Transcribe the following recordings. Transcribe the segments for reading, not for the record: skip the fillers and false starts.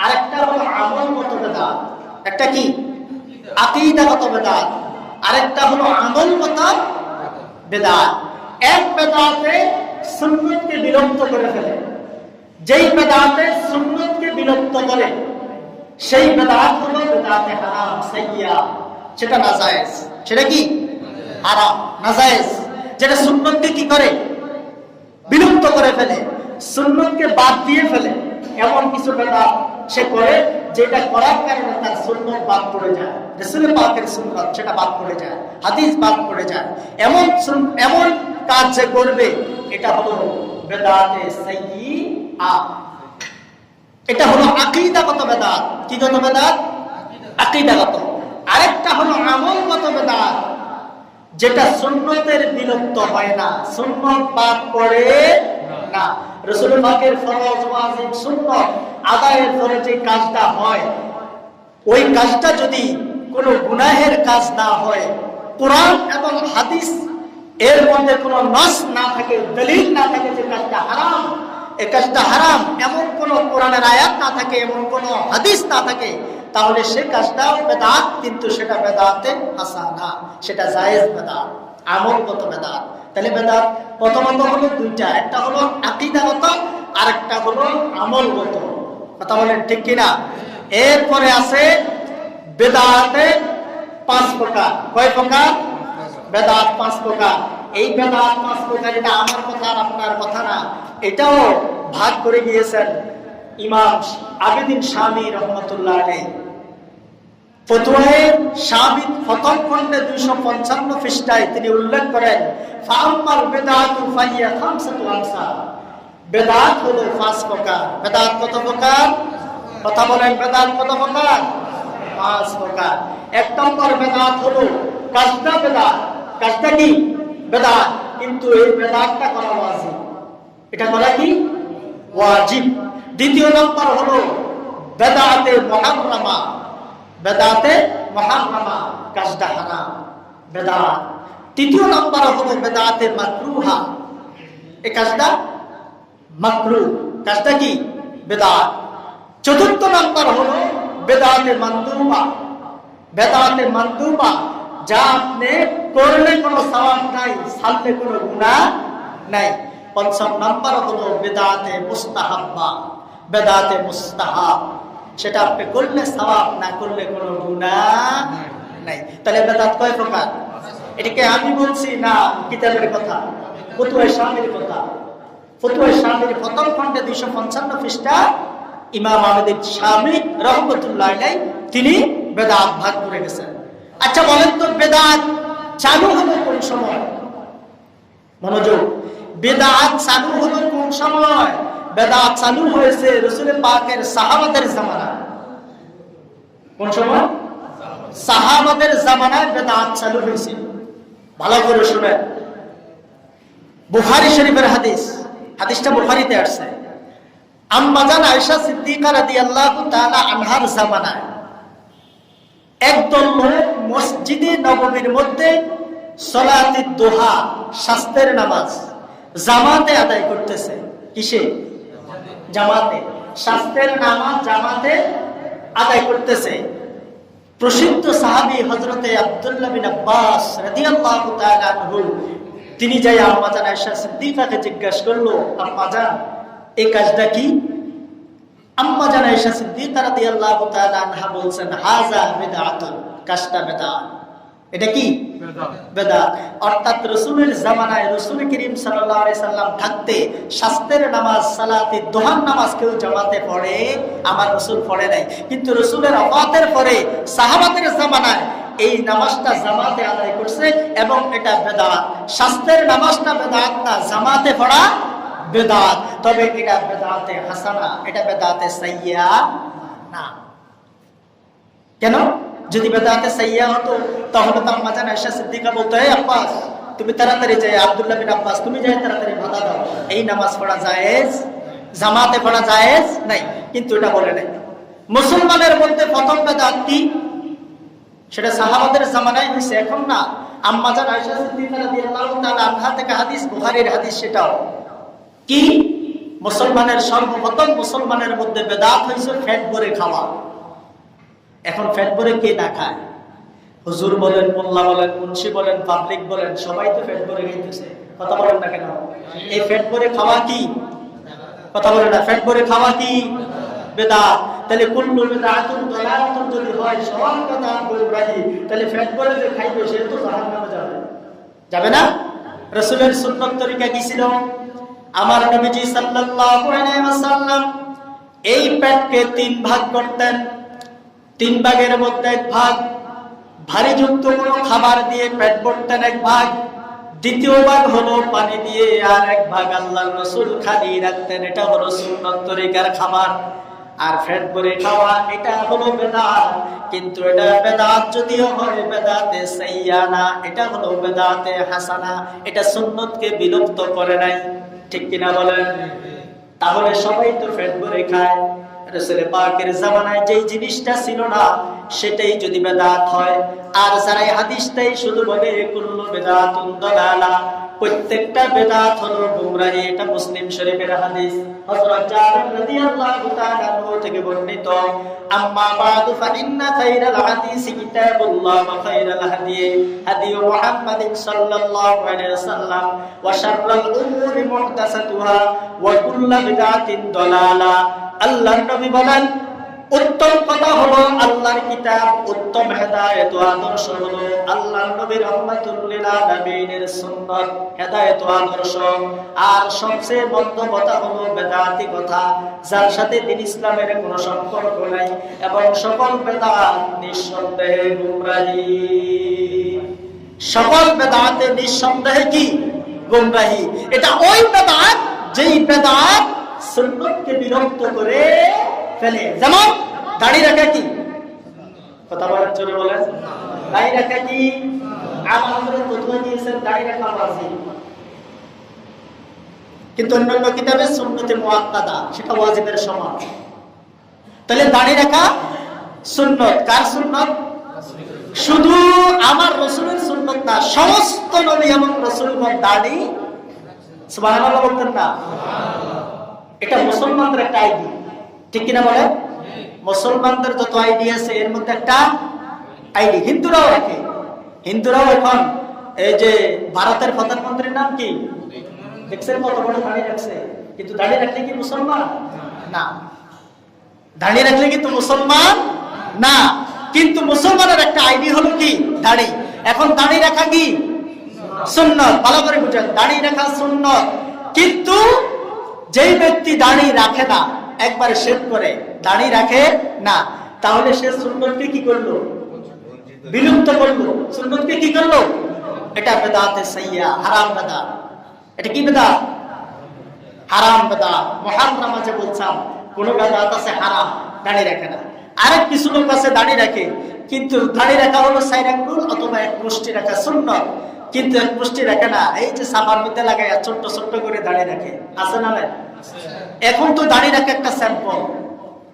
আরেকটা হলো আমলগত বেদাত। একটা কি আকীদাগত বেদাত, আরেকটা হলো আমলগত বেদাত। এক বেদাতে সুন্নতকে বিলুপ্ত করে ফেলে, যেই বেদাতে সুন্নতকে বিলুপ্ত করে সেই বেদাত হলো বেদাতে হারাম সাইয়্যা, সেটা নাজায়েজ। সেটা কি হারাম নাজায়েজ, যেটা সুন্নতকে কি করে বিলুপ্ত করে ফেলে, সুন্নতকে বাদ দিয়ে ফেলে। এমন কিছু বেদাত সে করে যেটা করার কারণে তার সুন্নত বাদ পড়ে যায়, রাসূল পাকের সুন্নত সেটা বাদ পড়ে যায়, হাদিস বাদ পড়ে যায়। এমন কাজ যে করবে এটা হলো বেদাতে সাইয়্যা। এটা হলো আকীদাগত বেদাত। কি গত বেদাত? আকীদাগত। আরেকটা হলো আমলগত বেদাত, যেটা সুন্নতের বিলুপ্ত হয় না, সুন্নত বাদ পড়ে না। রাসূল পাকের ফরজ ওয়াজিব সুন্নত আদায়ের পরে যে কাজটা হয়, ওই কাজটা যদি কোনো গুনাহের কাজ না হয়, কোরআন এবং হাদিস এর মধ্যে কোনো নস না থাকে, দলিল না থাকে যে কাজটা হারাম, এই কাজটা হারাম, এমন কোন কোরআনের আয়াত না থাকে, এমন কোন হাদিস না থাকে, তাহলে সে কাজটাও বেদাত, কিন্তু সেটা বেদাতে হাসানা, সেটা জায়েজ বেদাত, আমলগত বেদাত। তাহলে বেদাত প্রথমত হলো দুইটা, একটা হলো আকীদাগত, আরেকটা হলো আমলগত। কথা বলেন ঠিক কিনা? এরপরে আছে বেদাতে 5 প্রকার। কয় প্রকার? বেদাত 5 প্রকার। এই বেদাত 5 প্রকার, এটা আমার কথা আর আপনার কথা না, এটাও ভাগ করে গিয়েছেন ইমাম আবেদিন শামী রহমাতুল্লাহ আলাইহি। ফতোয়ায়ে শামী প্রথম খণ্ডে 255 পৃষ্ঠায় তিনি উল্লেখ করেন, ফাআম্মাল বিদআতু ফাহিয়া খামসাতু আকসাম। বেদাত হলো 5 প্রকার। বেদাত কত প্রকার? কথা বলেন, বেদাত কত প্রকার? 5 প্রকার। 1 নম্বর বেদাত হলো কাজটা বেদাত। কাজটা কি? বেদাত, কিন্তু এই বেদাতটা করা ওয়াজিব। এটা করা কি? ওয়াজিব। দ্বিতীয় নম্বর হলো বেদাতে মুহাররামা। বেদাতে মুহাররামা, কাজটা হারাম, বেদাত। তৃতীয় নম্বর হলো বেদাতে মাকরুহা। এই কাজটা মাকরুহ, কাজটা কি? বেদাত। চতুর্থ নম্বর হলো বেদাতে মানদুবা। বেদাতে মানদুবা, যা আপনি করলে কোনো সওয়াব নাই, ছাড়লে কোনো গুনাহ নাই। পঞ্চম নম্বর হলো বেদাতে মুস্তাহাব্বা। বেদাতে মুস্তাহাব, সেটা আপনি করলে সওয়াব, না করলে কোনো গুনাহ নাই। তাহলে বেদাত কয় প্রকার? এটাকে আমি বলছি না কিতাবের কথা, ফতোয়ায়ে শামীর কথা। ফতোয়ায়ে শামীর প্রথম খণ্ডে 255 পৃষ্ঠা ইমাম আবেদিন শামী রহমাতুল্লাহ আলাইহি তিনি বেদাত ভাগ করে গেছেন। আচ্ছা বলেন তো, বেদাত চালু হলো কোন সময়? মনোযোগ, বেদাত চালু হলো কোন সময়? বেদাত চালু হয়েছে রাসূল পাকের সাহাবাদের জামানায়। কোন সময়? সাহাবাদের জামানায় বেদাত চালু হয়েছে। ভালো করে শুনেন, বুখারী শরীফের হাদিস, হাদিসটা বুখারীতে আসছে। আম্মা জান আয়েশা সিদ্দিকা রাদিয়াল্লাহু তাআলা আনহার জামানায় একদল লোক মসজিদে নববীর মধ্যে সালাতুদ দুহা, শাস্তের নামাজ জামাতে আদায় করতেছে। কিসে? জামাতে। শাস্তের নামাজ জামাতে আদায় করতেছে। প্রসিদ্ধ সাহাবী হযরতে আব্দুল্লাহ বিন আব্বাস রাদিয়াল্লাহু তাআলা আনহু, তিনি যাই আম্মা জান আয়েশা সিদ্দিকাকে জিজ্ঞাসা করলো, আম্মা জান এই কাজটা কি? আম্মা জান আয়েশা সিদ্দিকা রাদিয়াল্লাহু তাআলা আনহা বলছেন, হাযা বিদআতুন, কাজটা বেদাত। এটা কি? বেদাত। অর্থাৎ রাসূলের জামানায় রাসূল করিম সাল্লাল্লাহু আলাইহি সাল্লাম থাকতে শাস্তের নামাজ, সালাতে দুহার নামাজ কেউ জামাতে পড়ে? আমার রাসূল পড়ে নাই, কিন্তু রাসূলের ওফাতের পরে সাহাবাদের জামানায় এই নামাজটা জামাতে আদায় করছে, এবং এটা বেদাত। শাস্তের নামাজটা বেদাত না, জামাতে পড়া বেদাত। তবে এটা বেদাতে হাসানা, এটা বেদাতে সাইয়্যা না। কেন? যদি বেদাতে সাইয়্যা হতো তাহলে তো আম্মা জান আয়েশা সিদ্দিকা বলতো, হে আব্বাস তুমি তাড়াতাড়ি যাই, আব্দুল্লাহ বিন আব্বাস তুমি যাই তাড়াতাড়ি বাধা দাও, এই নামাজ পড়া জায়েজ, জামাতে পড়া জায়েজ নাই। কিন্তু এটা বলে নাই। মুসলমানের মধ্যে প্রথম বেদাত কি? সেটা সাহাবাদের জামানায় হয়েছে, এখন না। আম্মা জান আয়েশা সিদ্দিকা রাদিয়াল্লাহু তাআলা আনহা থেকে হাদিস, বুখারীর হাদিস, সেটাও কি? মুসলমানের সর্বপ্রথম মুসলমানের মধ্যে বেদাত হয়েছে পেট ভরে খাওয়া। এখন পেট ভরে কে না খায়? হুজুর বলেন, মোল্লা বলেন, মুন্সি বলেন, পাবলিক বলেন, সবাই তো পেট ভরে খাইতেছে। কথা বলেন না কেন? এই পেট ভরে খাওয়া কি? কথা বলেন না। পেট ভরে খাওয়া কি? বেদাত। তাহলে কুল্লু বিদআতুন দালালাতুন যদি হয়, সব কথা গুমরাহি, তাহলে পেট ভরে যে খাইবে সে তো জাহান্নামে যাবে। যাবে না? রাসূলের সুন্নাত তরিকা কি ছিল? আমার নবীজি সাল্লাল্লাহু আলাইহি ওয়াসাল্লাম এই পেটকে 3 ভাগ করতেন। 3 ভাগের মধ্যে 1 ভাগ ভারী যুক্ত কোনো খাবার দিয়ে পেট ভরতেন, 1 ভাগ, দ্বিতীয় ভাগ হলো পানি দিয়ে, আর 1 ভাগ আল্লাহর রাসূল খালি রাখতেন। এটা হলো সুন্নাত তরিকার খাবার। আর পেট ভরে খাওয়া এটা হলো বেদাত। কিন্তু এটা বেদাত যদিও হয়, বেদাতে সাইয়ানা, এটা হলো বেদাতে হাসানা। এটা সুন্নতকে বিলুপ্ত করে নাই। ঠিক কিনা বলেন? তাহলে সবাই তো পেট ভরে খায়। রাসূল পাকের জামানায় যেই জিনিসটা ছিল না সেটাই যদি বেদাত হয়, আর যারা এই হাদিসটাই শুধু বলে কুল্লু বিদআতুন দালালা, প্রত্যেকটা বেদাত হলো গুমরাহি। এটা মুসলিম শরীফের হাদিস। হযরত জাবের রাদিয়াল্লাহু তাআলা থেকে বর্ণিত, আম্মা বাদু ফাইন্না খায়রাল হাদিসি কিতাবুল্লাহ ওয়া খায়রাল হাদি হাদি মুহাম্মাদিন সাল্লাল্লাহু আলাইহি ওয়াসাল্লাম ওয়া শাররাল উমুরি মুহদাসাতুহা ওয়া কুল্লু বিদআতিন দালালা। আল্লাহর নবী বলেন, উত্তম কথা হলো আল্লাহর কিতাব, উত্তম হেদায়েত ও আদর্শ হলো আল্লাহর নবী রাহমাতুল লিল আলামিনের সুন্নাত, হেদায়েত ও আদর্শ। আর সবচেয়ে মন্দ কথা হলো বেদাতি কথা, যার সাথে দ্বীন ইসলামের কোনো সম্পর্ক নাই, এবং সকল বেদাত নিঃসন্দেহে গুমরাহি। সকল বেদাতে নিঃসন্দেহে কি? গুমরাহি। এটা ওই বেদাত যেই বেদাত সুন্নতকে বিলুপ্ত করে ফেলে। যেমন দাড়ি রাখা কি? কথা বলার জন্য বলেন, দাড়ি রাখা কি? আমাদের ফতোয়া দিয়েছেন দাড়ি রাখা ওয়াজিব, কিন্তু অন্যান্য কিতাবে সুন্নতে মুআক্কাদা, সেটা ওয়াজিবের সমান। তাহলে দাড়ি রাখা সুন্নত। কার সুন্নত? শুধু আমার রাসূলের সুন্নত না, সমস্ত নবী এবং রাসূলগণ দাড়ি সুবহানাল্লাহ বলতেন না? এটা মুসলমানদের একটা আইডি। ঠিক কিনা বলে? মুসলমানদের যত আইডি আছে এর মধ্যে একটা আইডি হিন্দুরাও রাখে। হিন্দুরাও এখন এই যে ভারতের প্রধানমন্ত্রীর নাম কি দেখছেন? কত বড় দাড়ি রাখছে, কিন্তু দাড়ি রাখলে কি মুসলমান না? দাড়ি রাখলে কিন্তু মুসলমান না। কিন্তু মুসলমানের একটা আইডি হলো কি? দাড়ি। এখন দাড়ি রাখা কি? সুন্নাত। ভালো করে বুঝেন, দাড়ি রাখা সুন্নাত। কিন্তু যেই ব্যক্তি দাড়ি রাখে না, একবার শেভ করে দাড়ি রাখে না, তাহলে সে সুন্নতকে কি করলো? বিলুপ্ত করলো। সুন্নতকে কি করলো? এটা বেদাতে সাইয়্যা, হারাম বেদাত। এটা কি বেদাত? হারাম বেদাত। মুহাররাম আছে বলছাম, কোন বেদাত আছে হারাম, দাড়ি রাখে না। আরেক কিছু লোক আছে দাড়ি রাখে, কিন্তু দাড়ি রাখা হলো 4 আঙ্গুল অথবা 1 মুষ্টি রাখা সুন্নাত, কিন্তু 1 মুষ্টি রাখে না। এই যে সাফার মধ্যে লাগাইয়া ছোট্ট ছোট্ট করে দাড়ি রাখে, আছে না নাই? এখন তো দাড়ি রাখা একটা স্যাম্পল।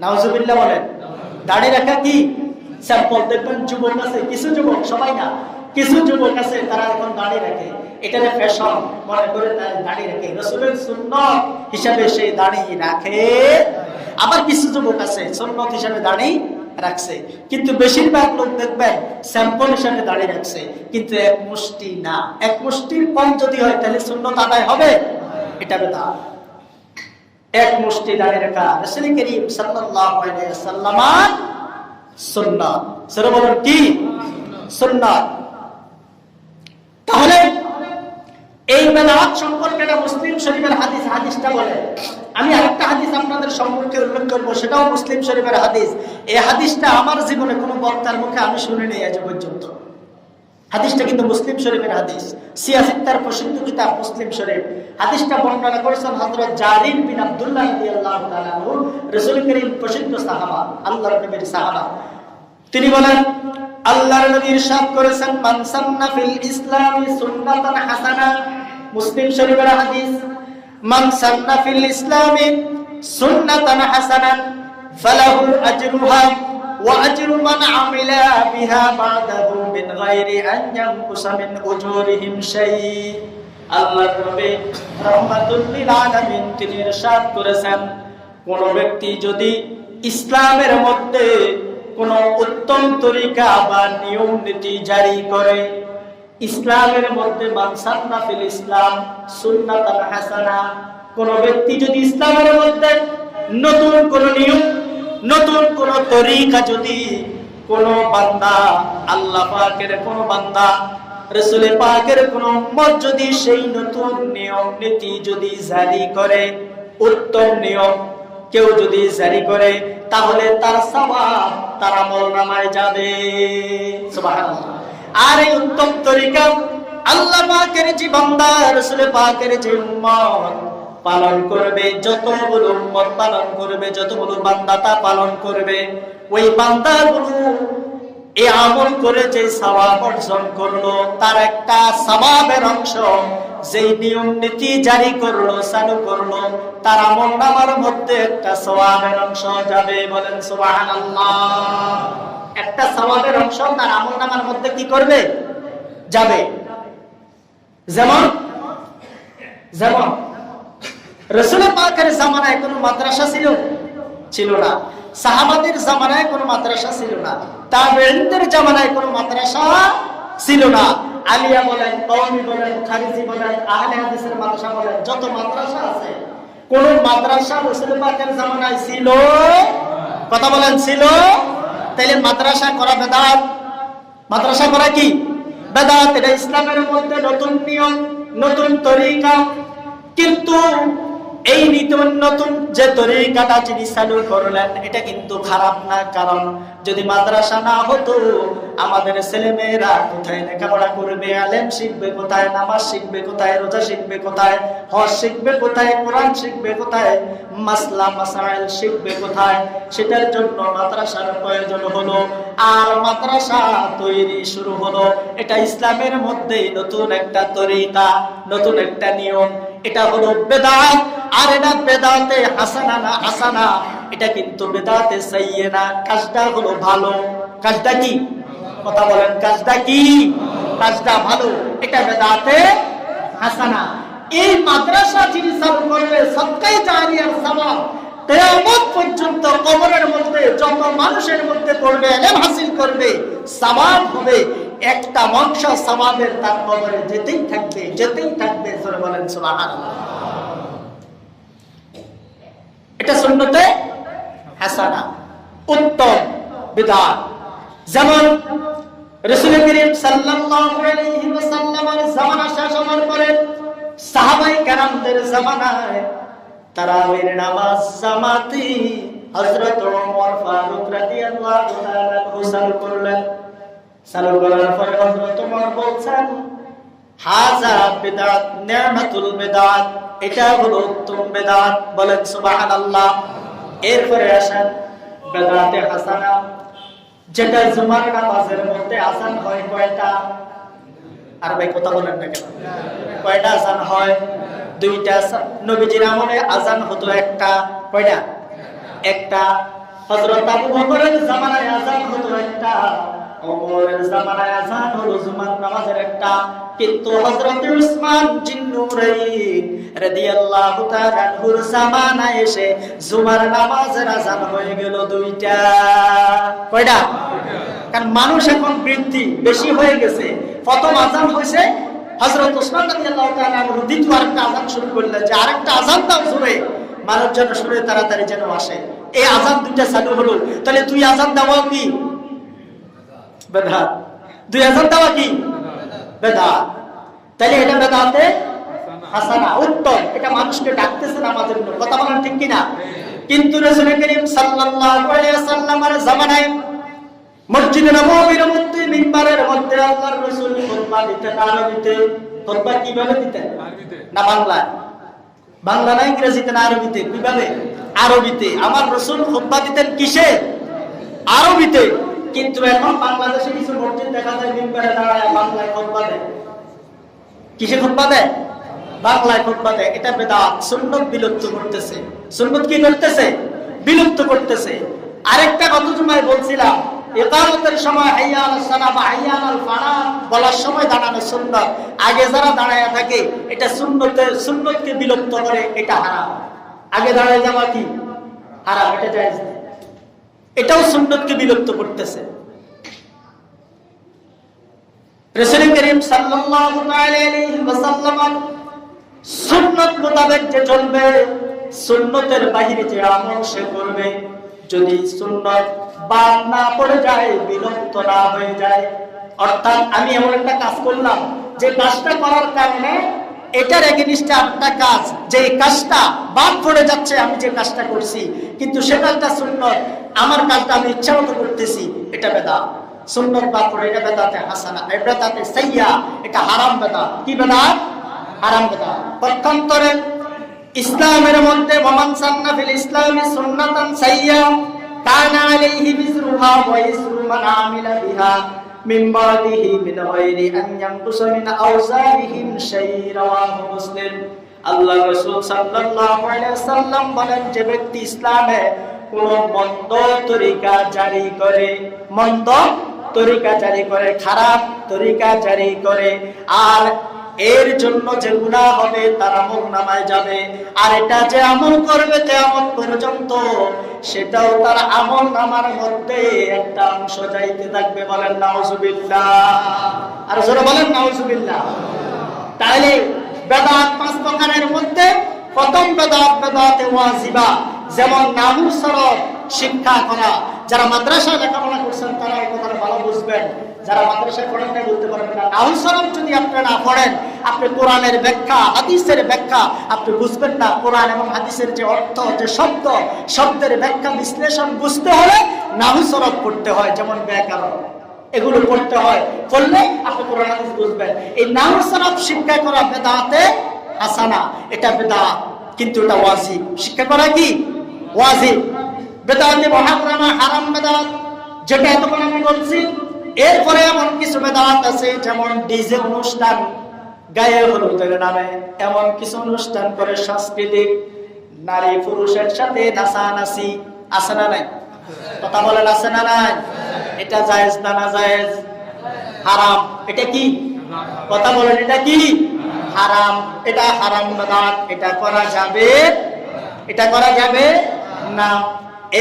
নাউজুবিল্লাহ বলেন। দাড়ি রাখা কি স্যাম্পল? দেখবেন যুবক আছে, কিছু যুবক, সবাই না, কিছু যুবক আছে তারা এখন দাড়ি রাখে, এটারে ফ্যাশন মনে করে তারা দাড়ি রাখে। রাসূলের সুন্নাত হিসাবে সেই দাড়ি রাখে। আবার কিছু যুবক আছে সুন্নাত হিসাবে দাড়ি রাখছে, কিন্তু বেশিরভাগ লোক দেখবেন স্যাম্পল হিসাবে দাড়ি রাখছে, কিন্তু 1 মুষ্টি না। 1 মুষ্টির কম যদি হয় তাহলে সুন্নাত আদায় হবে? এটা বেদাত। 1 মুষ্টি দাড়ি রাখা রাসূল করিম সাল্লাল্লাহু আলাইহি ওয়াসাল্লামের সুন্নাত। সেটা বলেন কি? সুন্নাত। তাহলে এই বেদাত সম্পর্কে মুসলিম শরীফের হাদিস, হাদিসটা বলে। আমি আরেকটা হাদিস আপনাদের সম্পর্কে উল্লেখ করব, সেটাও মুসলিম শরীফের হাদিস। এই হাদিসটা আমার জীবনে কোনো বক্তার মুখে আমি শুনিনি আজ পর্যন্ত। হাদিসটা কিন্তু মুসলিম শরীফের হাদিস, সিয়াসিত্তার প্রসিদ্ধ কিতাব মুসলিম শরীফ। হাদিসটা বর্ণনা করেছেন হযরত জারির বিন আব্দুল্লাহ রাদিয়াল্লাহু তাআলা আনহু, রাসূল করিম প্রসিদ্ধ সাহাবা, আল্লাহর নবীর সাহাবা। তিনি বলেন, আল্লাহর নবী ইরশাদ করেছেন, মান সান্না ফিল ইসলামি সুন্নাতান হাসানা। মুসলিম শরীফের হাদিস, মান সান্না ফিল ইসলামি সুন্নাতান হাসানান ফালাহু আজরুহা ওয়া আজরু মান আমিলা বিহা বাদাহু মিন গায়রি আন ইয়ানকুসা মিন উজুরিহিম শাই। আল্লাহর নবী রাহমাতুল লিল আলামিন তিনি ইরশাদ করেছেন, কোন ব্যক্তি যদি ইসলামের মধ্যে কোন উত্তম তরিকা বা নিয়ম নীতি জারি করে, ইসলামের মধ্যে মান সান্না ফিল ইসলাম সুন্নাতান হাসানা, কোন ব্যক্তি যদি ইসলামের মধ্যে নতুন কোন নিয়ম, নতুন কোন তরিকা যদি কোন বান্দা, আল্লাহ পাকের কোন বান্দা, রাসূল পাকের কোন উম্মত যদি সেই নতুন নিয়ম নীতি যদি জারি করে, উত্তম নিয়ম কেউ যদি জারি করে, তাহলে তার সওয়াব তার আমলনামায় যাবে। সুবহানাল্লাহ। আর এই উত্তম তরিকা আল্লাহ পাকের যে বান্দা, রাসূল পাকের যে উম্মত পালন করবে, যতগুলো উম্মত পালন করবে, যতগুলো বান্দা তা পালন করবে, ওই বান্দাগুলো এই আমল করে যে সওয়াব অর্জন করলো, তার একটা সওয়াবের অংশ যেই নিয়ম নীতি জারি করলো, চালু করলো, তার আমলনামার মধ্যে একটা সওয়াবের অংশ যাবে। বলেন সুবহানাল্লাহ। একটা সওয়াবের অংশ তার আমলনামার মধ্যে কি করবে? যাবে। যেমন যেমন রাসূল পাকের জামানায় কোনো মাদ্রাসা ছিল না, সাহাবাদের জামানায় কোনো মাদ্রাসা ছিল না, তাবেঈনদের জামানায় কোনো মাদ্রাসা ছিল না। আলিয়া বলেন, কওমি বলেন, খারিজি বলেন, আহলে হাদিসের মাদ্রাসা বলেন, যত মাদ্রাসা আছে, কোন মাদ্রাসা রাসূল পাকের জামানায় ছিল? কথা বলেন, ছিল? তাইলে মাদ্রাসা করা বেদাত। মাদ্রাসা করা কি বেদাত? এটা ইসলামের মধ্যে নতুন নিয়ম, নতুন তরিকা। কিন্তু এই নতুন যে তরিকাটা যিনি চালু করলেন, এটা কিন্তু খারাপ না। কারণ যদি মাদ্রাসা না হতো, আমাদের ছেলেমেয়েরা কোথায় লেখাপড়া করবে? আলেম শিখবে কোথায়? নামাজ শিখবে কোথায়? রোজা শিখবে কোথায়? হজ শিখবে কোথায়? কোরআন শিখবে কোথায়? মাসলা মাসাইল শিখবে কোথায়? সেটার জন্য মাদ্রাসার প্রয়োজন হলো। আর মাদ্রাসা তৈরি শুরু হলো। এটা ইসলামের মধ্যে নতুন একটা তরিকা, নতুন একটা নিয়ম। এটা হলো বেদাত। আর এটা বেদাতে হাসানা না হাসানা, এটা কিন্তু বেদাতে সাইয়্যিনা। কাজটা হলো ভালো। কাজটা কি? কথা বলেন, কাজটা কি? কাজটা ভালো। এটা বেদাতে হাসানা। এই মাদ্রাসা যিনি চালু করবে, সদকায়ে জারিয়ার সওয়াব কিয়ামত পর্যন্ত কবরের মধ্যে যত মানুষের মধ্যে পড়বে, ইলম হাসিল করবে, সওয়াব হবে। একটা অংশ সওয়াবের তার কবরে যেতেই থাকবে, যেতেই থাকবে। সরে বলেন সুবহানাল্লাহ। এটা সুন্নতে হাসানা, উত্তম বিদআত। যেমন রাসূল করিম সাল্লাল্লাহু আলাইহি ওয়াসাল্লামের জামানা শেষ হওয়ার পরে সাহাবায়ে কেরামদের জামানায় তারাবির নামাজ জামাতি হযরত ওমর ফারুক রাদিয়াল্লাহু তাআলা চালু করলেন। চালু করার পরে হযরত ওমর বলছেন, হাযা বিদআত নি'মাতুল বিদআত, এটা হলো উত্তম বিদআত। বলেন সুবহানাল্লাহ। এরপরে আসেন বিদআতে হাসানা, যেটা জুমার নামাজের মধ্যে আযান হয় কয়টা? আর ভাই কথা বলেন না কেন? কয়টা আযান হয়? দুইটা। নবীজির আমলে আযান হতো একটা। কয়টা? একটা। হযরত আবু বকরের জামানায় আযান হতো একটা, ওমরের জামানায় আযান হলো জুমার নামাজের একটা। কিন্তু হযরত উসমান জিন্নুরাইন রাদিয়াল্লাহু তাআলা আনহুর জামানায় এসে জুমার নামাজের আযান হয়ে গেল দুইটা। কয়টা? কারণ মানুষ এখন বৃদ্ধি বেশি হয়ে গেছে। প্রথম আযান হয়েছে হযরত উসমান রাদিয়াল্লাহু তাআলা আনহু, দ্বিতীয় আরেকটা আযান শুরু করলেন যে আরেকটা আযান দাও জোরে, মানুষ যেন শুনে তাড়াতাড়ি যেন আসে। এই আযান দুইটা চালু হলো। তাহলে তুই আযান দেওয়া কি বেদাত? দুই আযান দেওয়া কি বেদাত? তাহলে এটা বেদাতে হাসানা, উত্তম। এটা মানুষকে ডাকতেছে নামাজের জন্য। কথা বলেন ঠিক কিনা? কিন্তু রাসূল করিম সাল্লাল্লাহু আলাইহি ওয়াসাল্লামের জামানায় মসজিদে নববীর মধ্যে মিম্বারের মধ্যে আল্লাহর রাসূল খুতবা দিতেন আরবিতে। খুতবা কিভাবে দিতেন? না বাংলায়? বাংলা না ইংরেজিতে না আরবিতে? কিভাবে? আরবিতে। আমার রাসূল খুতবা দিতেন কিসে? আরবিতে। কিন্তু এখন বাংলাদেশে কিছু মসজিদ দেখা যায় মিম্বারে দাঁড়ায় বাংলায় খুতবা দেয়। কিসে খুতবা দেয়? বাংলায় খুতবা দেয়। এটা বেদাত। সুন্নাত বিলুপ্ত করতেছে। সুন্নাত কি করতেছে? বিলুপ্ত করতেছে। আরেকটা কথা জুমায় বলছিলাম, ইকামতের সময় হাইয়া আলাস সালাহ বা হাইয়া আলাল ফালাহ বলার সময় দাঁড়ানো সুন্নাত। আগে যারা দাঁড়ায় থাকে এটা সুন্নতকে বিলুপ্ত করে, এটা হারাম। আগে দাঁড়ায় যাওয়া কি হারাম, এটা জায়েজ না। এটাও সুন্নতকে বিলুপ্ত করতেছে। রাসূল করিম সাল্লাল্লাহু আলাইহি ওয়াসাল্লাম সুন্নত মোতাবেক যে চলবে, সুন্নতের বাহিরে যে আমল সে করবে, যদি সুন্নত বাদ না পড়ে যায়, বিলুপ্ত না হয়ে যায়, অর্থাৎ আমি এমন একটা কাজ করলাম যে কাজটা করার কারণে এটার এগেইনস্টে একটা কাজ, যে কাজটা বাদ পড়ে যাচ্ছে, আমি যে কাজটা করছি কিন্তু সেটা একটা সুন্নত, আমার কাজটা আমি ইচ্ছামতো করতেছি, এটা বেদাত। সুন্নত বাদ পড়ে এটা বেদাতে হাসানা, এটা বেদাতে সাইয়্যা, এটা হারাম বেদাত। কি বেদাত? হারাম বেদাত। পক্ষান্তরে ইসলামের মধ্যে ওয়ামান সান্না ফিল ইসলামি সুন্নাতান সাইয়্যা কানা আলাইহি বিজরুহা ওয়া ইসরু মান আমিলা বিহা মিন বাদিহি মিন গায়রি আন ইয়ানকুসা মিন আওজারিহিম শাই'আন। রাওয়াহু মুসলিম। আল্লাহ রাসূল সাল্লাল্লাহু আলাইহি ওয়াসাল্লাম বলেন, যে ব্যক্তি ইসলামে কোন মন্দ তরিকা জারি করে, মন্দ তরিকা জারি করে, খারাপ তরিকা জারি করে, আর এর জন্য যে গুনাহ হবে তার আমলনামায় যাবে, আর এটা যে আমল করবে কিয়ামত পর্যন্ত সেটাও তার আমলনামার মধ্যে একটা অংশ যাইতে থাকবে। বলেন নাউজুবিল্লাহ। আর জোরে বলেন নাউজুবিল্লাহ। তাহলে বেদাত পাঁচ প্রকারের মধ্যে প্রথম বেদাত বেদাতে ওয়াজিবা, যেমন নাহু সরফ শিক্ষা করা। যারা মাদ্রাসায় লেখাপড়া করছেন তারা এই কথাটা ভালো বুঝবেন, যারা মাদ্রাসায় পড়েন না বলতে পারবেন না। নাহু সরফ যদি আপনি না পড়েন, আপনি কোরআনের ব্যাখ্যা, হাদিসের ব্যাখ্যা আপনি বুঝবেন না। কোরআন এবং হাদিসের যে অর্থ, যে শব্দ, শব্দের ব্যাখ্যা বিশ্লেষণ বুঝতে হলে নাহু সরফ পড়তে হয়, যেমন ব্যাকরণ, এগুলো পড়তে হয়। পড়লে আপনি কোরআন হাদিস বুঝবেন। এই নাহু সরফ শিক্ষা করা বেদাতে হাসানা, এটা বেদাত, কিন্তু এটা ওয়াজিব। শিক্ষা করা কি ওয়াজিব। বেদাতে মুহাররামা, হারাম বেদাত, যেটা এতক্ষণ আমি বলছি। এরপরে এমন কিছু বেদাত আছে, যেমন ডিজে অনুষ্ঠান, গায়ে হলুদের নামে এমন কিছু অনুষ্ঠান করে, সাংস্কৃতিক, নারী পুরুষের সাথে নাচানাচি, আছে না নাই? কথা বলেন আছে না নাই? এটা জায়েজ না না জায়েজ? হারাম। এটা কি? কথা বলেন, এটা কি? হারাম। এটা হারাম বেদাত, এটা করা যাবে, এটা করা যাবে না।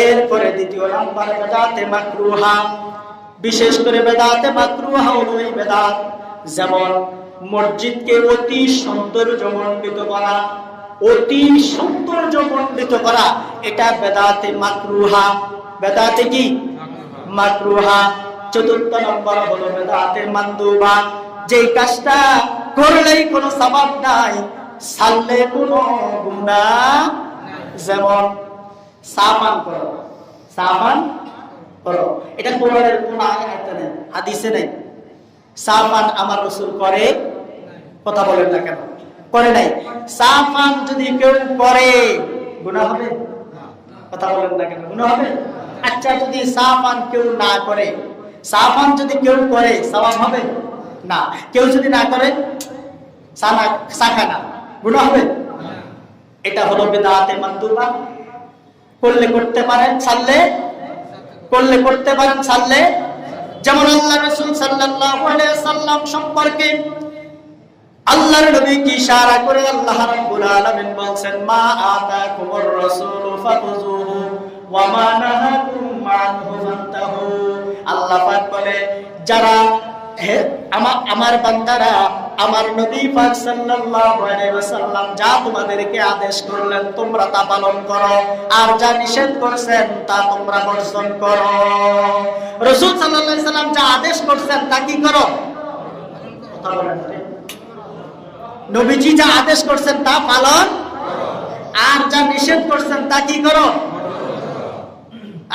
এরপরে দ্বিতীয় নাম্বার বেদাতে মাকরুহা। বিশেষ করে বেদাতে মাকরুহা হলো এই বেদাত, যেমন মসজিদকে অতি সৌন্দর্যমণ্ডিত করা, অতি সৌন্দর্যমণ্ডিত করা, এটা বেদাতে মাকরুহা। বেদাতে কি? মাকরুহা। চতুর্থ নম্বর হলো বেদাতে মানদুবা, যে কাজটা করলেই কোনো সওয়াব নাই, ছাড়লে কোনো গুনাহ। যেমন সাফান করো, সাফান করো, এটা কোরআনের কোন আয়াতে নেই, হাদিসে নেই। সাফান আমার রাসূল করে, কথা বলেন না কেন? করে নাই। সাফান যদি কেউ করে গুনাহ হবে? কথা বলেন না কেন? গুনাহ হবে? আচ্ছা, যদি সাফান কেউ না করে, সাফান যদি কেউ করে সওয়াব হবে না? কেউ যদি না করে, সাখানা, গুনাহ হবে? এটা হলো বিদআতে মানদুবা। করলে করতে পারেন, ছাড়লে করলে করতে পারেন, ছাড়লে। যেমন আল্লাহ রাসূল সাল্লাল্লাহু আলাইহি ওয়াসাল্লাম সম্পর্কে আল্লাহর নবী কি ইশারা করে আল্লাহ রাব্বুল আলামিন বলেন, মা আতাকুমুর রাসূলু ফাখুযুহু ওয়া মা নাহাকুম আনহু ফান্তাহু। আল্লাহ পাক বলে, যারা আমার বান্দারা, আমার নবী পাক সাল্লাল্লাহু আলাইহি ওয়াসাল্লাম যা তোমাদেরকে আদেশ করলেন তোমরা তা পালন করো, আর যা নিষেধ করেছেন তা তোমরা বর্জন করো। রাসূল সাল্লাল্লাহু আলাইহি ওয়াসাল্লাম যা আদেশ করেছেন তা কি করো? কথা বলেন। নবীজি যা আদেশ করছেন তা পালন, আর যা নিষেধ করছেন তা কি করো?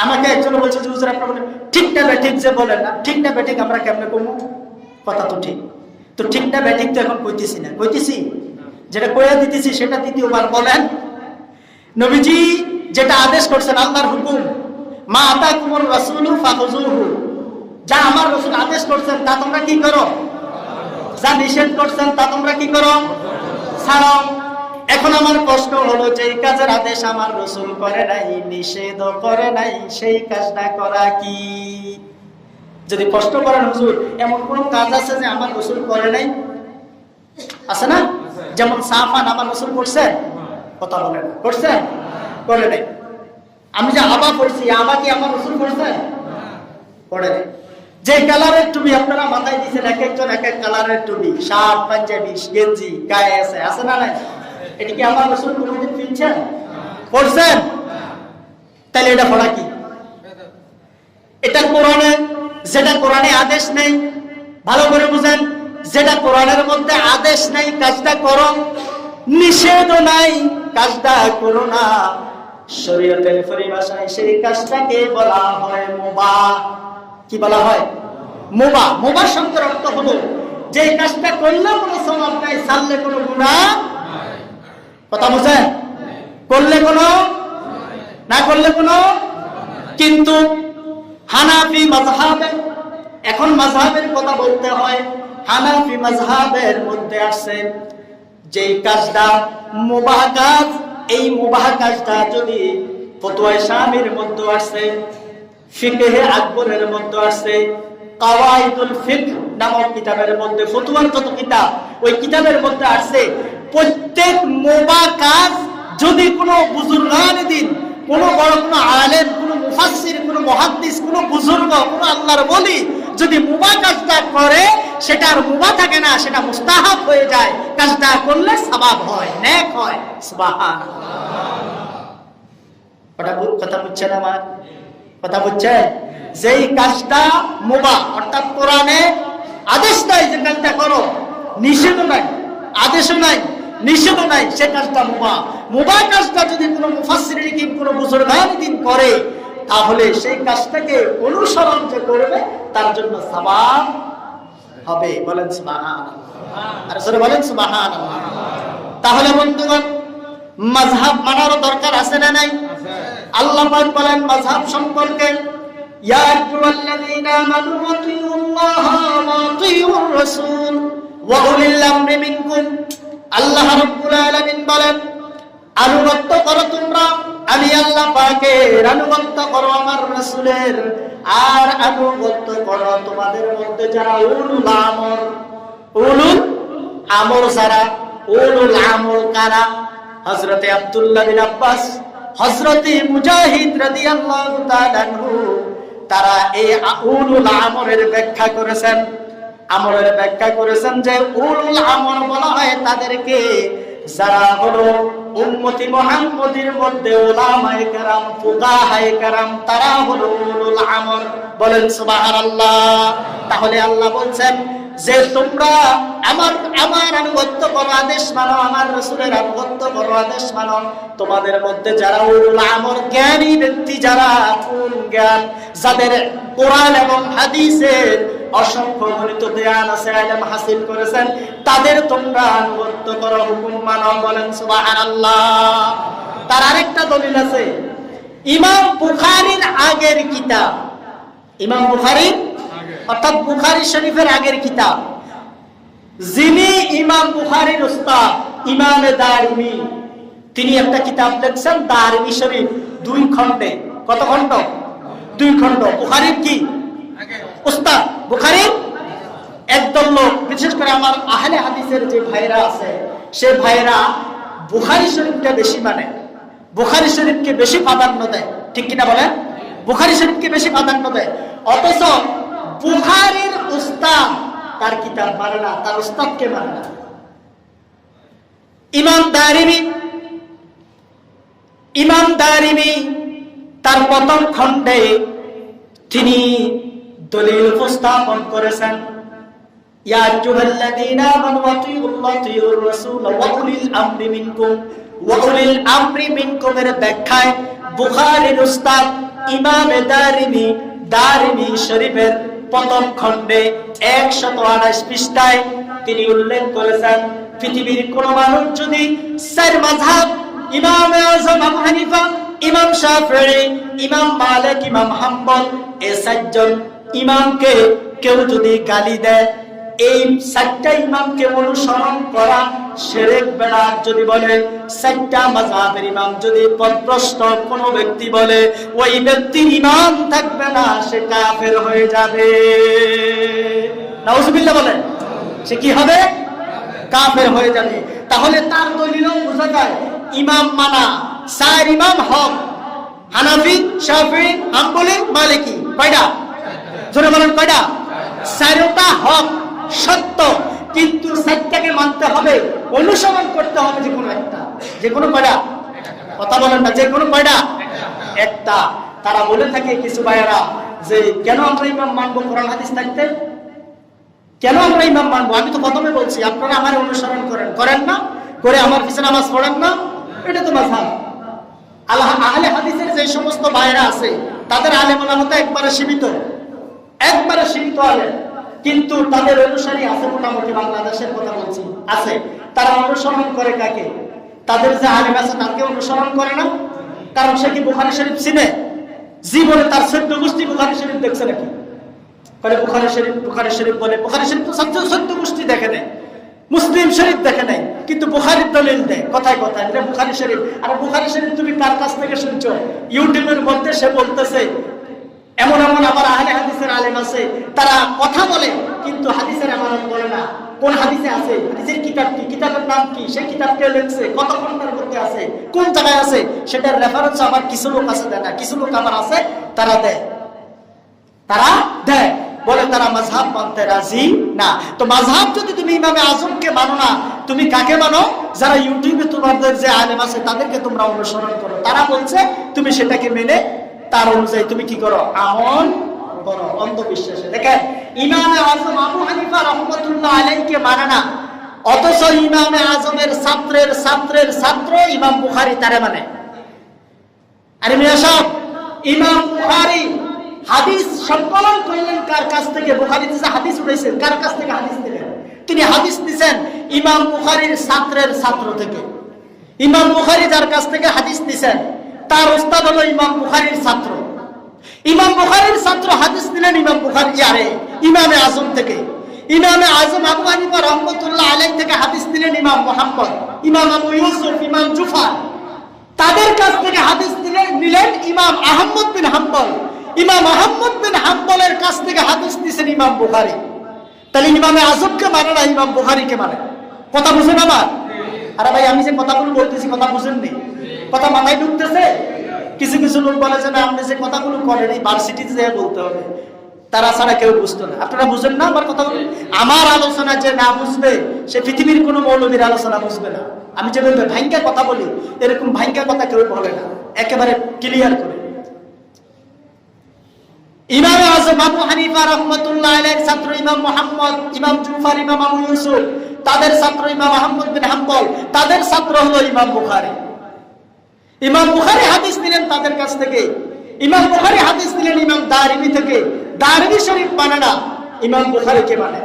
আমাকে একজন বলছে যে হুজুর আপনারা ঠিক না বেঠিক যে বলেন না, ঠিক না বেঠিক আমরা কেমনে কমু? কথা তো ঠিক, তো ঠিক না বেঠিক তো এখন কইতেছি না, কইতেছি যেটা কইয়া দিতেছি সেটা দ্বিতীয়বার বলেন। নবীজি যেটা আদেশ করছেন, আল্লাহর হুকুম, মা আতাকুমুর রাসূলু ফাখুযুহু, যা আমার রাসূল আদেশ করছেন তা তোমরা কি করো, যা নিষেধ করছেন তা তোমরা কি করো, ছাড়ো। এখন আমার প্রশ্ন হলো, যে কাজের আদেশ আমার রাসূল করে নাই, নিষেধ করে নাই, সেই কাজটা করা কি? যদি প্রশ্ন করেন হুজুর এমন কোন কাজ আছে যে আমার গোসল করে নাই? আছে না? যেমন সাফান আমার গোসল করছে? কথা বলেন, করছে? করে নাই। আমি যে আবা পড়ছি, আবা কি আমার গোসল করছে? করে নাই। যে কালারের টুপি আপনারা মাথায় দিচ্ছেন, এক একজন এক এক কালারের টুপি, শার্ট পাঞ্জাবি গেঞ্জি গায়ে আছে না নাই? এটা কি আমার গোসল কোনোদিন ফিরছেন? করছেন? তাহলে এটা পড়া কি? এটা কোরআনে, যেটা কোরআনে আদেশ নেই, ভালো করে বুঝেন, যেটা কোরআনের মধ্যে আদেশ নেই কাজটা করো, নিষেধও নাই কাজটা করো না, শরীয়তের পরিভাষায় সেই কাজটাকে বলা হয় মুবাহ। কি বলা হয়? মুবাহ। মুবাহ শব্দের অর্থ হলো যে কাজটা করলে কোনো সওয়াব নাই, ছাড়লে কোনো গুনাহ নাই। কথা বুঝেন? করলে কোনো, না করলে কোনো। কিন্তু হানাফি মাযহাবে, এখন মাযহাবের কথা বলতে হয়, হানাফি মাযহাবের মধ্যে আছে যে কাজটা মুবাহ কাজ, এই মুবাহ কাজটা যদি ফতোয়া শামির মধ্যে আছে, ফিকহে আকবরের মধ্যে আছে, কাওয়াইদুল ফিকহ নামক কিতাবের মধ্যে, ফতোয়ার যত কিতাব ওই কিতাবের মধ্যে আছে, প্রত্যেক মুবাহ কাজ যদি কোনো বুজুর্গান দিন, কোনো বড় কোনো আলেম, কোনো মুফাসসির, কোনো মুহাদ্দিস, কোনো বুজুর্গ, কোনো আল্লাহর ওলি যদি মুবাহ কাজটা করে, সেটা আর মুবাহ থাকে না, সেটা মুস্তাহাব হয়ে যায়। কাজটা করলে সওয়াব হয়, নেক হয়। সুবহানাল্লাহ। কথা বুঝছেন আমার? কথা বুঝছেন? যেই কাজটা মুবাহ, অর্থাৎ কোরআনে আদেশ নাই যে কাজটা করো, নিষেধ নাই, আদেশও নাই, নিষেধ নাই, সে কাজটা মুবাহ। মুবাহ কাজটা যদি কোনো মুফাসসির কিন, কোনো বুজুর্গান দিন করে, তাহলে সেই কাজটাকে অনুসরণ যে করবে তার জন্য সওয়াব হবে। বলেন সুবহানাল্লাহ। আর জোরে বলেন সুবহানাল্লাহ। তাহলে বন্ধুগণ, মাযহাব মানার দরকার আছে না নাই? আল্লাহ পাক বলেন মাযহাব সম্পর্কে, ইয়া আইয়ুহাল্লাযীনা আমানু আতিউল্লাহ ওয়া আতিউর রাসূল ওয়া উলিল আমরি মিনকুম। আল্লাহ রাব্বুল আলামিন বলেন, আনুগত্য করো তোমরা আমি আল্লাহ পাকের, আনুগত্য করো আমার রাসূলের, আর আনুগত্য করো তোমাদের মধ্যে যারা উলুল আমর। উলুল আমর যারা, উলুল আমর কারা? হযরতে আব্দুল্লাহ বিন আব্বাস, হযরতে মুজাহিদ রাদিয়াল্লাহু তাআলা আনহু, তারা এই উলুল আমরের ব্যাখ্যা করেছেন। আমরের ব্যাখ্যা করেছেন যে উলুল আমর বলা হয় তাদেরকে যারা হলো উম্মতি মুহাম্মদের মধ্যে উলামায়ে কেরাম, ফুকাহায়ে কেরাম, তারা হলো উলুল আমর। বলেন সুবহানাল্লাহ। তাহলে আল্লাহ বলছেন যে তোমরা আমার আনুগত্য করো, আদেশ মানো, আমার রাসূলের আনুগত্য করো, আদেশ মানো। তোমাদের মধ্যে যারা উলুল আমর, জ্ঞানী ব্যক্তি যারা, ফুল জ্ঞান, যাদের কোরআন এবং হাদিসের অসংখ্য গণিত জ্ঞান আছে, ইলম হাসিল করেছেন, তাদের তোমরা আনুগত্য করো, হুকুম মানো। বলেন সুবহানাল্লাহ। তার আরেকটা দলিল আছে, ইমাম বুখারীর আগের কিতাব, ইমাম বুখারীর অর্থাৎ বুখারী শরীফের আগের কিতাব, যিনি ইমাম বুখারীর উস্তাদ ইমাম দারিমি, তিনি একটা কিতাব লিখছেন দারিমি শরীফ, 2 খণ্ডে। কত খণ্ড? 2 খণ্ড। বুখারীর কি উস্তাদ, বুখারীর একদল লোক, বিশেষ করে আমার আহলে হাদিসের যে ভাইরা আছে, সে ভাইরা বুখারী শরীফটা বেশি মানে, বুখারী শরীফকে বেশি প্রাধান্য দেয়। ঠিক কিনা বলেন? বুখারী শরীফকে বেশি প্রাধান্য দেয়। অথচ বুখারীর উস্তাদ তার কিতাব মানে না, তার উস্তাদকে মানে না। ইমাম দারিমি তার প্রথম খণ্ডে তিনি দলিল উপস্থাপন করেছেন, ইয়া আইয়ুহাল্লাযীনা আমানু আতিউল্লাহ ওয়া আতিউর রাসূল ওয়া উলিল আমরি মিনকুম। ওয়া উলিল আমরি মিনকুম এর ব্যাখ্যায় বুখারীর উস্তাদ ইমাম দারিমি, দারিমি শরীফের প্রথম খণ্ডে 128 পৃষ্ঠায় তিনি উল্লেখ করেছেন, পৃথিবীর কোন মানুষ যদি 4 মাযহাব, ইমাম আযম আবু হানিফা, ইমাম শাফিঈ, ইমাম মালিক, ইমাম হাম্বল, এই 4 জন ইমামকে কেউ যদি গালি দেয়, এই চারটা ইমামকে অনুসরণ করা শিরক বিদআত যদি বলে, চারটা মাযহাবের ইমাম যদি পথভ্রষ্ট কোন ব্যক্তি বলে, ওই ব্যক্তির ইমাম থাকবে না, সে কাফের হয়ে যাবে। নাউজুবিল্লাহ বলেন, সে কি হবে? কাফের হয়ে যাবে। তাহলে তার দলিলও বোঝা যায় ইমাম মানা, চার ইমাম হক, হানাফি, শাফিঈ, হাম্বলি, মালিকি। কয়টা? জোরে বলেন কয়টা? চারটা হক, সত্য, কিন্তু চারটাকে মানতে হবে, অনুসরণ করতে হবে যে কোনো একটা। যে কোনো কয়টা? কথা বলেন না, যে কোনো কয়টা? একটা। তারা বলে থাকে কিছু ভাইয়েরা যে কেন আমরা ইমাম মানবো কোরআন হাদিস থাকতে? কেন আমরা ইমাম মানবো? আমি তো প্রথমে বলছি আপনারা আমার অনুসরণ করেন, করেন না? করে আমার পিছনে নামাজ পড়েন না? এটা তো মাযহাব। আহলে হাদিসের যে সমস্ত ভাইয়েরা আছে তাদের আলেম ওলামা একবারে সীমিত, একবারে সীমিত আলেম, কিন্তু তাদের অনুসারী আছে মোটামুটি, বাংলাদেশের কথা বলছি আছে। তারা অনুসরণ করে কাকে? তাদের যে আলেম আছে তাকে অনুসরণ করে না। কারণ সে কি বুখারী শরীফ চিনে? জীবনে তার 14 গোষ্ঠী বুখারী শরীফ দেখছে নাকি? বলে বুখারী শরীফ, বুখারী শরীফ বলে, বুখারী শরীফ তো 14 গোষ্ঠী দেখে নেয়, মুসলিম শরীফ দেখে নেয়, কিন্তু বুখারীর দলিল দেয় কথায় কথায়, এটা বুখারী শরীফ। আর বুখারী শরীফ তুমি কার কাছ থেকে শুনছো? ইউটিউবের মধ্যে সে বলতেছে এমন এমন আমার আহলে হাদিসের আলেম আছে, তারা কথা বলে কিন্তু হাদিসের আমানত বলে না। কোন হাদিসে আছে? হাদিসের কিতাব কি? কিতাবের নাম কি? সেই কিতাব কে লিখছে? কত ঘন্টার মধ্যে আছে? কোন জায়গায় আছে? সেটার রেফারেন্স আমার কিছু লোক আছে দেয় না, কিছু লোক আমার আছে তারা দেয়, তারা দেয়, বলে তারা মাযহাব মানতে রাজি না। তো মাযহাব যদি তুমি ইমামে আজমকে মানো না, তুমি কাকে মানো? যারা ইউটিউবে তোমাদের যে আলেম আছে তাদেরকে তোমরা অনুসরণ করো, তারা বলছে তুমি সেটাকে মেনে তার অনুযায়ী তুমি কি করো? আমল করো। অন্ধবিশ্বাসে দেখেন ইমামে আজম আবু হানিফা রাহমাতুল্লাহ আলাইহিকে মানে না, অথচ ইমামে আজমের ছাত্রের ছাত্রের ছাত্র ইমাম বুখারী তারে মানে। আরে মিয়া সাহেব, ইমাম বুখারী হাদিস সংকলন করলেন কার কাছ থেকে? বুখারীতে যে হাদিস উঠেছে কার কাছ থেকে হাদিস নিলেন? তিনি হাদিস নিছেন ইমাম বুখারীর ছাত্রের ছাত্র থেকে। ইমাম বুখারী যার কাছ থেকে হাদিস নিছেন তার উস্তাদ হলো ইমাম বুখারীর ছাত্র। ইমাম বুখারীর ছাত্র হাদিস নিলেন ইমাম বুখারী আরে ইমামে আজম থেকে। ইমামে আজম আবু হানিফা রাহমাতুল্লাহ আলাইহি থেকে হাদিস নিলেন ইমাম মুহাম্মদ, ইমাম আবু ইউসুফ, ইমাম জুফার। তাদের কাছ থেকে হাদিস নিলেন ইমাম আহমদ বিন হাম্বল। ইমাম আহমদ বিন হাম্বলের কাছ থেকে হাদিস নিছেন ইমাম বুখারী। তাহলে ইমামে আজমকে মানে না, ইমাম বুখারীকে মানে। কথা বুঝেন আমার? আরে ভাই আমি যে কথাগুলো বলতেছি কথা বুঝেননি? কথা মাথায় ঢুকতেছে? কিছু কিছু লোক বলে যে না আপনি যে কথাগুলো করেন এই ভার্সিটিতে যেয়ে বলতে হবে, তারা ছাড়া কেউ বুঝতো না। আপনারা বুঝেন না আমার কথাগুলো? আমার আলোচনা যে না বুঝবে সে পৃথিবীর কোনো মৌলবীর আলোচনা বুঝবে না। আমি যেভাবে ভাঙ্গা কথা বলি এরকম ভাঙ্গা কথা কেউ বলে না, একেবারে ক্লিয়ার করে। ইমাম আজম আবু হানিফা রাহমাতুল্লাহ আলাইহির ছাত্র ইমাম মুহাম্মদ, ইমাম জুফার, ইমাম আবু ইউসুফ, তাদের ছাত্র ইমাম আহমদ বিন হাম্বল, তাদের ছাত্র হলো ইমাম বুখারী। ইমাম বুখারী হাদিস নিলেন তাদের কাছ থেকে। ইমাম বুখারী হাদিস নিলেন ইমাম দারিমি থেকে। দারিমি শরীফ মানে না, ইমাম বুখারীকে মানে।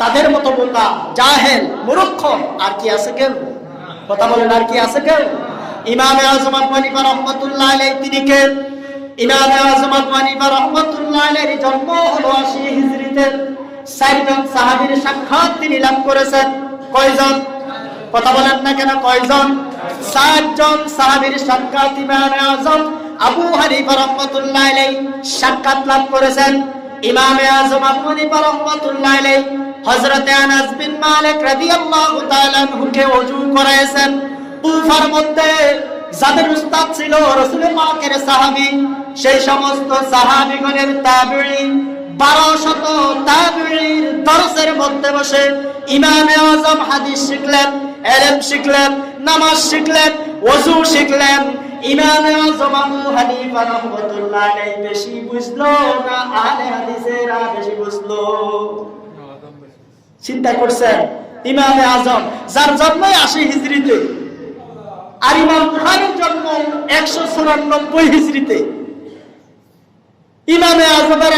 তাদের মতো বোকা, জাহেল, মূর্খ আর কি আছে কেউ? কথা বলেন, আর কি আছে কেউ? ইমামে আজম আবু হানিফা রাহমাতুল্লাহ আলাইহি তিনি কে? ইমামে আজম আবু হানিফা রাহমাতুল্লাহ আলাইহির জন্ম হলো 80 হিজরিতে। 4 জন সাহাবীর সাক্ষাৎ তিনি লাভ করেছেন। কয়জন? কথা বলেন না কেন? কয়জন? 7 জন সাহাবীর সাক্ষাৎ ইমামে আজম আবু হানিফা রাহমাতুল্লাহ আলাইহি সাক্ষাৎ লাভ করেছেন। ইমামে আজম আবু হানিফা রাহমাতুল্লাহ আলাইহি হযরত আনাস বিন মালিক রাদিয়াল্লাহু তাআলা আনহুকে ওযু করাইছেন। কুফার মধ্যে যাদের উস্তাদ ছিল রাসূল পাকের সাহাবী, সেই সমস্ত সাহাবীগণের তাবেঈন 1200 তাবেঈর দরসের মধ্যে বসে ইমামে আজম হাদিস শিখলেন, ইলম শিখলেন, নামাজ শিখলেন, ওযু শিখলেন। ইমামে আজম আবু হানিফা রাহমাতুল্লাহ আলাইহি বেশি বুঝলো না আহলে হাদিসেরা বেশি বুঝলো? চিন্তা করছেন? ইমামে আজম যার জন্ম 80 হিজরিতে আর ইমাম বুখারীর জন্ম 194 হিজরিতে। ইমামে আজমের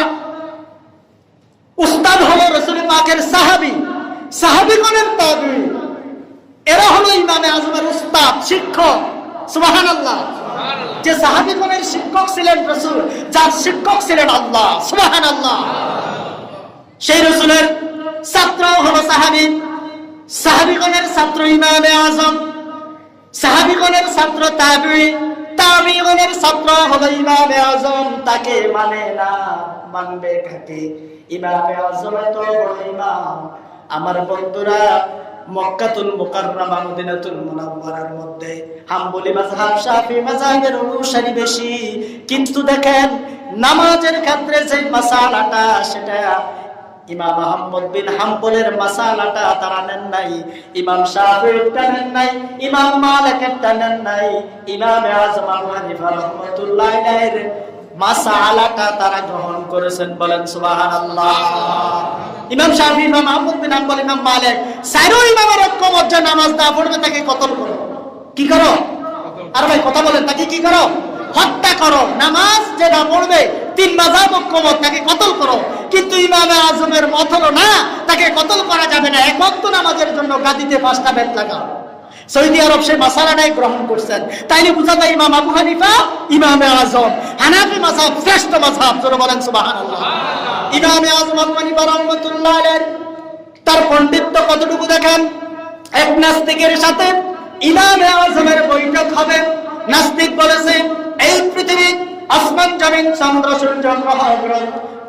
উস্তাদ হলো রাসূল পাকের সাহাবী, সাহাবীগণের তাবেঈন। এরা হলো ইমামে আজমের উস্তাদ, শিক্ষক। সুবহানাল্লাহ। যে সাহাবীগণের শিক্ষক ছিলেন রাসূল, যার শিক্ষক ছিলেন আল্লাহ। সুবহানাল্লাহ। সেই রাসূলের ছাত্র হলো সাহাবী, সাহাবীগণের ছাত্র ইমামে আযম, সাহাবীগণের ছাত্র তাবিঈ, তাবিঈগণের ছাত্র হলো ইমামে আযম। তাকে মানে না, মানবে কাকে? ইমামে আযম এত বড় ইমাম। আমার বন্ধুরা, মক্কাতুল মুকাররমা মদিনাতুল মুনাওয়ারার মধ্যে হাম্বলি মাযহাব, শাফিঈ মাযহাবের অনুসারী বেশি, কিন্তু দেখেন নামাজের ক্ষেত্রে যে মাসালাটা, সেটা ইমাম আহমদ বিন হাম্বলের মাসালাটা তারা নেন নাই, ইমাম শাফিঈটা নেন নাই, ইমাম মালিকেরটা নেন নাই, ইমাম আযম আবু হানিফা রাহমাতুল্লাহি আলাইহির মাসালাটা তারা গ্রহণ করেছেন। বলেন সুবহানাল্লাহ। ইমাম শাফিঈ, ইমাম আহমদ বিন হাম্বল, ইমাম মালিক, চারো ইমামের ঐক্যমত যে নামাজ না পড়বে তাকে কতল করো। কি করো? আর ভাই কথা বলেন, তাকে কি করো? হত্যা করো। নামাজ যে না পড়বে, তিন মাযহাব ঐক্যমত, তাকে কতল করো। কিন্তু ইমামে আযমের মত হলো না, তাকে কতল করা যাবে না। এক ওয়াক্ত নামাজের জন্য গাদিতে 5টা বেত লাগাও। সৌদি আরব সেই মাসালাটাই গ্রহণ করছেন। তাইলে বুঝা যায় ইমাম আবু হানিফা ইমামে আযম, হানাফি মাযহাব শ্রেষ্ঠ মাযহাব। জোরে বলেন সুবহানাল্লাহ। ইমামে আযম আবু হানিফা রাহমাতুল্লাহি আলাইহি তার পণ্ডিত্য কতটুকু দেখেন। এক নাস্তিকের সাথে ইমামে আযমের বৈঠক হবে। নাস্তিক বলেছে এই পৃথিবী, আসমান, জমিন, চন্দ্র, সূর্য, গ্রহ,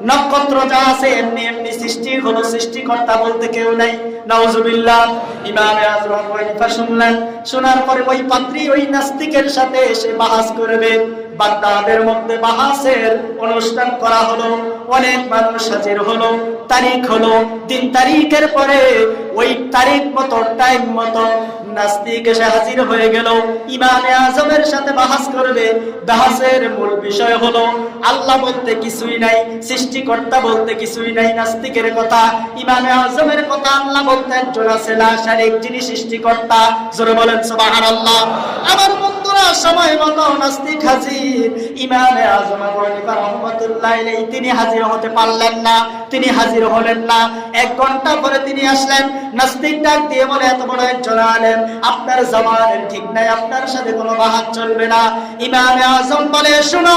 নক্ষত্র যা আছে এমনি এমনি সৃষ্টি হলো, সৃষ্টিকর্তা বলতে কেউ নাই। নাউজুবিল্লাহ। ইমামে আযম আবু হানিফা শুনলেন। শোনার পরে ওই পাত্রী ওই নাস্তিকের সাথে এসে বাহাস করবে। বাগদাদের মধ্যে বাহাসের অনুষ্ঠান করা হলো। অনেক মানুষ হাজির হলো। তারিখ হলো, দিন তারিখের পরে ওই তারিখ মতো, টাইম মতো নাস্তিক এসে হাজির হয়ে গেল। ইমামে আযমের সাথে বাহাস করবে। বাহাসের মূল বিষয় হলো আল্লাহ বলতে কিছুই নাই, সৃষ্টিকর্তা বলতে কিছুই নাই। নাস্তিকের কথা, ইমামে আযমের কথা, আল্লাহ বলতে একজন আছে, লা শারীক, যিনি সৃষ্টিকর্তা। জোরে বলেন সুবহানাল্লাহ। আমার বন্ধুরা, সময় মতো নাস্তিক হাজির। ইমামে আযম আবু হানিফা রাহমাতুল্লাহি আলাইহি তিনি হাজির হতে পারলেন না, তিনি হাজির হলেন না। 1 ঘন্টা পরে তিনি আসলেন। নাস্তিক ডাক দিয়ে বলে, এত বড় একজন আলেম, আপনার জবানের ঠিক নাই, আপনার সাথে কোনো বাহাস চলবে না। ইমামে আযম বলে, শুনো,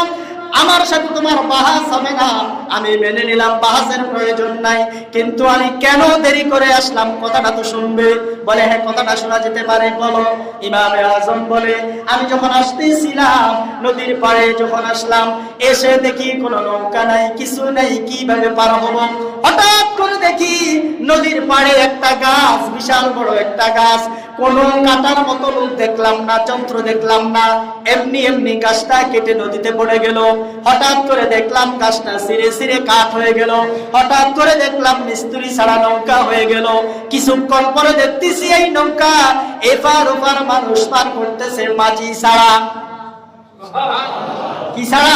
আমার সাথে তোমার বাহাস হবে না, আমি মেনে নিলাম, বাহাসের প্রয়োজন নাই, কিন্তু আমি কেন দেরি করে আসলাম কথাটা তো শুনবে। বলে, হ্যাঁ, কথাটা শোনা যেতে পারে, বলো। ইমামে আযম বলে, আমি যখন আসতেছিলাম নদীর পাড়ে, যখন আসলাম, এসে দেখি কোনো নৌকা নাই, কিছু নাই, কিভাবে পার হব। হঠাৎ করে দেখি নদীর পাড়ে একটা গাছ, বিশাল বড় একটা গাছ, কোন কাটার মতো লোক দেখলাম না, যন্ত্র দেখলাম না, এমনি এমনি গাছটা কেটে নদীতে পড়ে গেল। হঠাৎ করে দেখলাম গাছটা ছিঁড়ে ছিঁড়ে কাঠ হয়ে গেল। হঠাৎ করে দেখলাম মিস্ত্রি ছাড়া নৌকা হয়ে গেল। কিছুক্ষণ পরে দেখতেছি এই নৌকা এপার ওপার মানুষ পার করতেছে মাঝি ছাড়া। কি ছাড়া?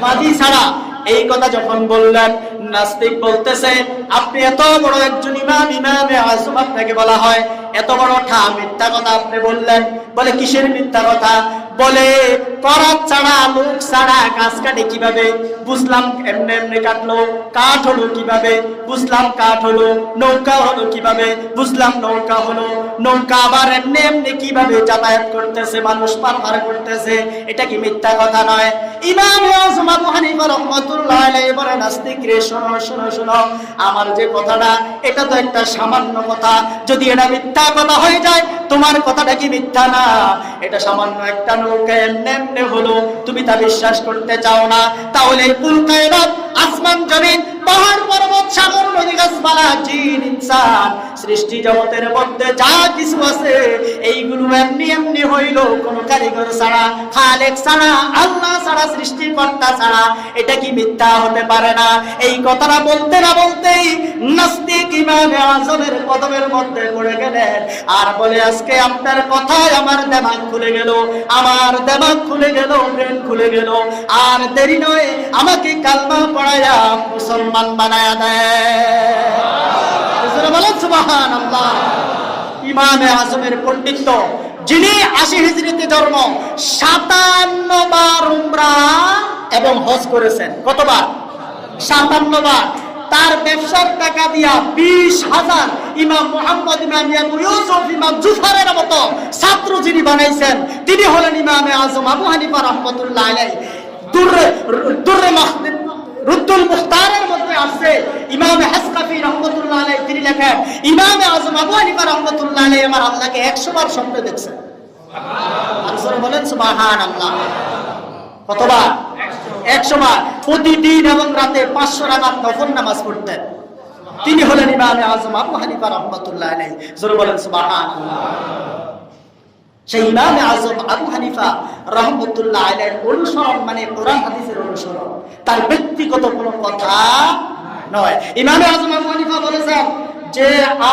মাঝি ছাড়া। এই কথা যখন বললেন, নাস্তিক বলতেছে, আপনি এত বড় একজন ইমাম, ইমামে আযম আপনাকে বলা হয়, এত বড় মিথ্যা কথা আপনি বললেন। বলে, কিসের মিথ্যা কথা? বলে, করাত ছাড়া, লোক ছাড়া গাছ কাটে কিভাবে? বুঝলাম এমনি এমনি কাটলো। কাঠ হলো কিভাবে? বুঝলাম কাঠ হলো। নৌকা হলো কিভাবে? বুঝলাম নৌকা হলো। নৌকা আবার এমনি এমনি কিভাবে যাতায়াত করতেছে, মানুষ পার করতেছে। এটা কি মিথ্যা কথা নয়? ইমাম আযম আবু হানিফা রাহমাতুল্লাহি আলাইহি বলে, নাস্তিক রে, শোনো শোনো শোনো, আমার যে কথাটা, এটা তো একটা সামান্য কথা। যদি এটা মিথ্যা কথা হয়ে যায়, তোমার কথাটা কি মিথ্যা না? এটা সামান্য একটা নৌকা এমনি এমনি হলো, তুমি তা বিশ্বাস করতে চাও না? তাহলে কুল কায়নাত, আসমান, জমিন, পাহাড়, পর্বত, সাগর, নদী, গাছপালা, জিন, ইনসান, সৃষ্টি জগতের মধ্যে যা কিছু আছে, এইগুলো এমনি এমনি হইল, কোন কারিগর ছাড়া, খালেক ছাড়া, আল্লাহ ছাড়া, সৃষ্টিকর্তা ছাড়া। এটা কি মিথ্যা হতে পারে না? এই কথাটা বলতে না বলতেই নাস্তিক ইমামে আযমের কদমের মধ্যে পড়ে গেলেন আর বলে, আজকে আপনার কথায় আমার দিমাগ খুলে গেল, আমার দিমাগ খুলে গেল, ব্রেন খুলে গেল। আর দেরি নয়, আমাকে কালমা পড়ায়া মুসলমান বানায়া দেয়। বলেন সুবহানাল্লাহ। ইমামে আযমের পণ্ডিত্য, যিনি 80 হিজরিতে জন্ম, 57 বার উমরা এবং হজ করেছেন। কতবার? 57 বার। তার ব্যবসার টাকা দিয়া 20,000 ইমাম মুহাম্মদ, ইমাম আবু ইউসুফ, ইমাম জুফারের মতো ছাত্র যিনি বানাইছেন, তিনি হলেন ইমামে আযম আবু হানিফা রাহমাতুল্লাহি আলাইহি। রুদ্দুল মুখতারের মধ্যে আছে, ইমাম হাসকাফি রাহমাতুল্লাহ আলাইহি তিনি লেখেন ইমাম আযম আবু হানিফা রাহমাতুল্লাহ আলাইহি আমার আল্লাহকে 100 বার স্বপ্নে দেখছেন। সুবহানাল্লাহ, বলেন সুবহানাল্লাহ। কতবার? 100 বার। প্রতিদিন এবং রাতে 500 রাকাত নফল নামাজ পড়তেন। তিনি হলেন ইমাম আযম আবু হানিফা রাহমাতুল্লাহ আলাইহি। জোরে বলেন সুবহানাল্লাহ। সেই ইমাম আযম আবু হানিফা রাহমাতুল্লাহ আলাইহির অনুসরণ মানে কোরআন হাদিসের অনুসরণ, তার ব্যক্তিগত কোনো কথা নয়। ইমাম আযম আবু হানিফা বলেছেন যে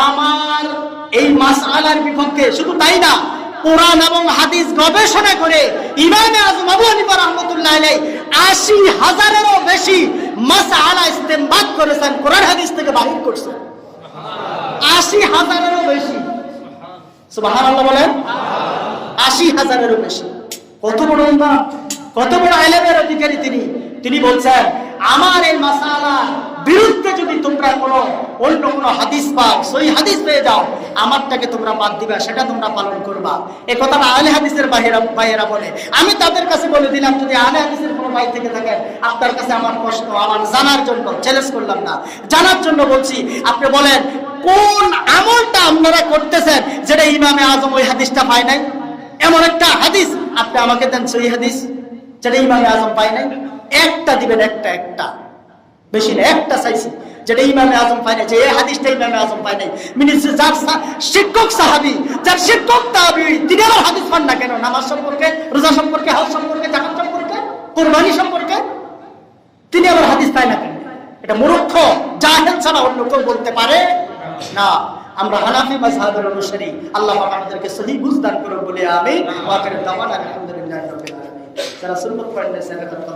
আমার এই মাসআলার বিপক্ষে, শুধু তাই না, কোরআন এবং হাদিস গবেষণা করে ইমাম আযম আবু হানিফা রাহমাতুল্লাহ আলাইহি 80,000-এরও বেশি মাসআলা ইস্তেমবাদ করেছেন, কোরআন হাদিস থেকে বাহির করছেন। 80,000-এরও বেশি। সুবহানাল্লাহ বলেন। 80,000-এরও বেশি। কত বড় ইমাম, কত বড় ইলমের অধিকারী তিনি। তিনি বলছেন আমার এই মাসআলা বিরুদ্ধে যদি তোমরা অন্য কোনো হাদিস পাও, সহিহ হাদিস পেয়ে যাও, আমারটাকে তোমরা বাদ দিবা, সেটা তোমরা পালন করবা। এই কথাটা আহলে হাদিসের ভাইয়েরা বলে। আমি তাদের কাছে বলে দিলাম যদি আহলে হাদিসের কোনো ভাই থেকে থাকেন, আপনার কাছে আমার প্রশ্ন, আমার জানার জন্য চ্যালেঞ্জ করলাম না, জানার জন্য বলছি, আপনি বলেন কোন আমলটা আপনারা করতেছেন যেটা ইমামে আযম ওই হাদিসটা পায় নাই? এমন একটা হাদিস আপনি আমাকে দেন, সহিহ হাদিস, যেটা ইমামে আযম পায় নাই। একটা দিবেন, একটা, বেশি না, একটা চাইছি যেটা ইমামে আযম পায় নাই, যে এই হাদিসটা ইমামে আযম পায় নাই। যার শিক্ষক সাহাবী, যার শিক্ষক তাবেঈ, তিনি আবার হাদিস পান না কেন? নামাজ সম্পর্কে, রোজা সম্পর্কে, হজ সম্পর্কে, যাকাত সম্পর্কে, কুরবানি সম্পর্কে তিনি আবার হাদিস পায় না কেন? এটা মূর্খ জাহেল ছাড়া অন্য কেউ বলতে পারে না। আমরা হানাফি মাযহাবের অনুসারী। আল্লাহ পাক আমাদেরকে সহিহ বুঝ দান করুন বলে আমিন। ওয়া আখিরু দাওয়ানা আলহামদুলিল্লাহি রাব্বিল আলামিন। যারা সুন্নাত পড়েন সেটা করতে